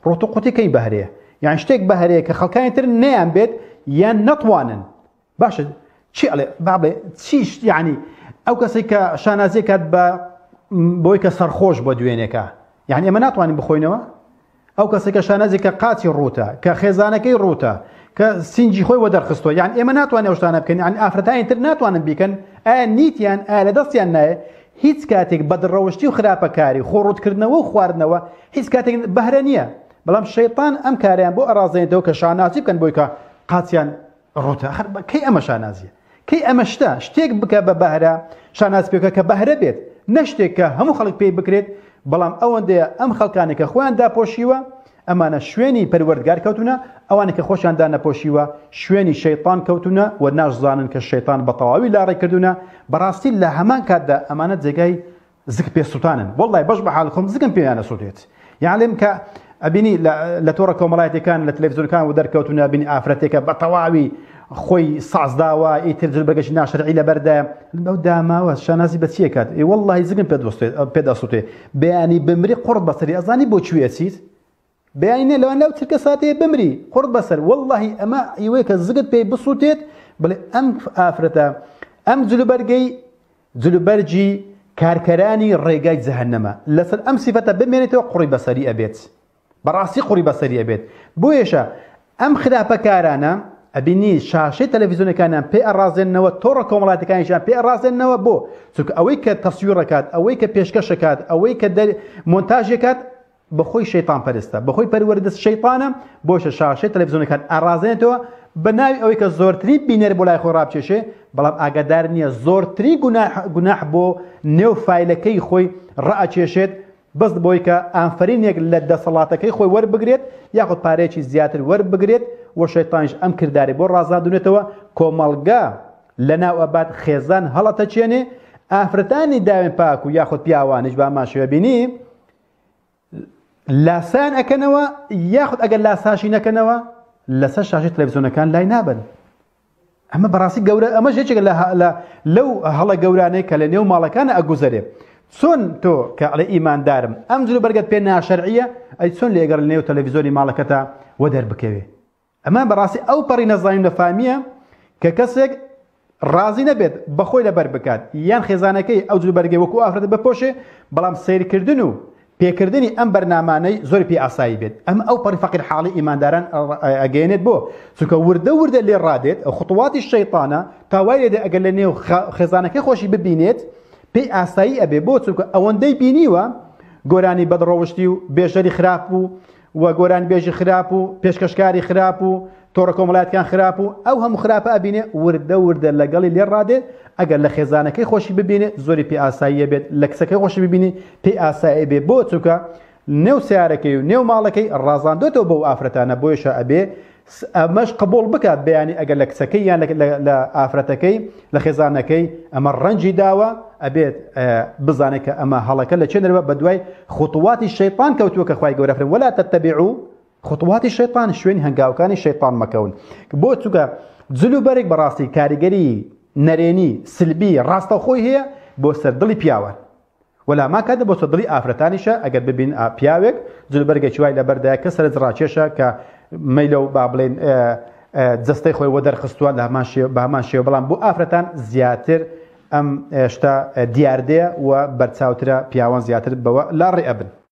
ڕۆتو قوتەکەی بەهرەیە یان شتێک بەهرەیە کە خەڵکانی تر نەیان بێت یان نەتوانن باشە چی ئەڵێ بابڵێ چیش یعنی ئەو کەسێک کە شانازی کات بە بۆی کە سەرخۆش بۆ دوێنێکە یعنی ئێمە ناتوانین بخۆینەوە ئەو کەسێک کە شانازی کە قاچی ڕوتە کە خێزانەکەی ڕوتە کە سینجی خۆی وەدەرخستۆ یان ئێمە ناتوانین ئەو شتانە بکەین یان ئافرەتانی تر ناتوانن بیکەن ئایا نیتیان ئایا لە دەستیان نایە هیچ کاتێک بەدڕەوشتی و خراپەکاری خۆڕوتکردنەوە و خواردنەوە هیچ کاتێک بەهرە نییە بەڵام شەیطان ئەم کاریان بۆ ئەڕازێنێتەوە کە شانازی بکەن بۆی کە قاچیان ڕوتە کەی ئەمە شانازیە کەی ئەمە شتێک بکە بە بەهرە شاناز پێکە کە بەهرە بێت نە شتێک کە هەموو خەڵک پێی بکرێت بەڵام ئەوەندەیە ئەم خەڵکانی کە خۆیان داپۆشیوە ئەمانە شوێنی پەروەردگار کەوتونە ئەوانە کە خۆشیاندا نەپۆشیوە شوێنی شەیطان کەوتونە و ناشزانن کە شەیطان بە تەواوی لاڕێ کردوونە بەڕاستی لە هەمان کاتدا ئەمانە جێگای زگ پێسووتانن وەڵڵای بەش بە حاڵ خۆم زگم پێیانە سوودێت یاڵێم کە ئەبینی لە تۆڕە کۆمەڵایەتەکان لە تەلەڤیزیۆنەکان و دەرکەوتونە بینی ئافرەتێکە بە تەواوی خۆی سازداوە ئیتر جلبەرگەشی ناشرعی لەبەردایە ئەو داماوە شانازی بە چیە کات وەڵڵای زگم پێدەسووتێ بەیانی بمری قوڕت بەسەری ئەزانی بۆ کوێ چیت بەیانێ لەوان لەو چرکە ساتەیە بمری قوڕت بەسەر وەڵڵاهی ئەمە ئیوەیە کە زگت پێی بسووتێت بڵێ ئەم ئافرەتە ئەم جلوبەرجی کارکەرانی ڕێگای جەهەنەمە لەسەر ئەم سیفەتە بمێنێتەوە قوڕی بەسەری ئەبێت بەڕاستی قوڕی بەسەری ئەبێت بۆیەشە ئەم خراپەکارانە ئەبینی شاشەی تەلەڤیزیۆنەکانیان پێ ئەڕازێننەوە تۆڕە کۆمەڵایەتەکانیشیان پێ ئەڕازێننەوە بۆ چونکە ئەوەی کە تەسویڕەکات ئەوەی کە پێشکەشەکات ئەوەی کە مۆنتاژێکات بەخۆی شەیطان پەرستە بەخۆی پەروەردە شەیطانە بۆشە شاشەی تەلەڤیزیۆنەکان ئەڕازێنێتەوە بە ناوی ئەوەی کە زۆرترین بینەر بۆ لای خۆی ڕابچێشێ بەڵام ئاگادار نییە زۆرترین گوناح بۆ نێو فایلەکەی خۆی ڕائەکێشێت بەست بۆی کە ئافرینێک لە دەسەڵاتەکەی خۆی وەربگرێت یاخود پارەیەکی زیاتر وەربگرێت و شەیطانیش ئەم کردداری بۆ ڕازاندونێتەوە کۆمەڵگا لەناو ئەبات خێزان هەڵەتەچێنێ ئافرەتانی داوێن پاک و یاخود پیاوانش بە ئاماشەوە بینی لاسان ئەکەنەوە یاخود ئەگەر لاساشی نەکەنەوە لەسەر شاشەی تەلەڤیزیۆنەکان لای نابن ئەمە بەڕاستی گەورە ئەمە ژێچێک لەو هەڵە گەورانەی کە لە نێو ماڵەکانە ئەگوزەرێ چۆن تۆ کە ئەڵێ ئیماندارم ئەم جلوبەرگەت پێ ناشەرعیە ئەی چۆن لێگەر لە نێو تەلەڤیزیۆنی ماڵەکەتە وەدەربکەوێ ئەمە بەڕاستی ئەو پەڕی نەزانین نەفامیە کە کەسێک ڕازی نەبێت بەخۆی لەبەر بکات یان خێزانەکەی ئەو جلوبەرگەی وەکو ئافرەت بپۆشێ بەڵام سیرکردن و پێکردنی ئەم بەرنامانەی زۆر پێ ئاسایی بێت ئەمە ئەو پەڕی فەقیر حاڵی ئیمانداران ئەگەێنێت بۆ چونکە وردە لێ ڕادێت خوتواتی شەیطانە تاوای لێدە ئەگەر لە نێو خێزانەکەی خۆشی ببینێت پێی ئاسایی ئەبێ بۆ چونکە ئەوەندەی بینیوە گۆرانی بەدڕەوشتی و بێژەری خراپ و گۆرانی بێژی خراپ و پێشکەشکاری خراپ و تۆڕە کۆمەڵایەتەکان خراپ و ئەو هەموو خراپە ئەبینێ وردە لەگەڵی لێ ڕادێت ئەگەر لە خێزانەکەی خۆشی ببینێ زۆری پێ ئاساییە بێت لە کچەکەی خۆشی ببینی پێی ئاسایی بێ بۆ چونکە نێو سیارەکەی و نێو ماڵەکەی ڕازاندوێتەوە بەو ئافرەتانە بۆیشە ئەبێ ئەمەش قبول بکات بەیانی ئەگەر لە کچەکەی یان لە ئافرەتەکەی لە خێزانەکەی ئەمە ڕەنجی داوە ئەبێت بزانێت کە ئەمە هەڵەکە لە چێنەرەوە بە دوای خوتواتی شەیطان کەوتووە کە خوای گەورە فەرمووە وەلا تەتەبیعوا خطواتی شەیطان شوێنی هەنگاوەکانی شەیطان مەکەون بۆ چونکە جلوبەرێک بەڕاستی کاریگەری نەرێنی سلبی ڕاستەخۆی هەیە بۆ سەر دڵی پیاوە وەلا ما کاتە بۆ سەر دڵی ئافرەتانیشە ئەگەر ببین پیاوێک جلوبەرگێکی وای لەبەردایە کە سەرنج ڕاکێشە کە مەیلە و با بڵێن جەستەی خۆی وەدەرخستووە بە هەمان شێوە بەڵام بۆ ئافرەتان زیاتر ئەم شتە دیاردەیە و بەرچاوترە پیاوان زیاتر بەوە لا ڕێ ئەبن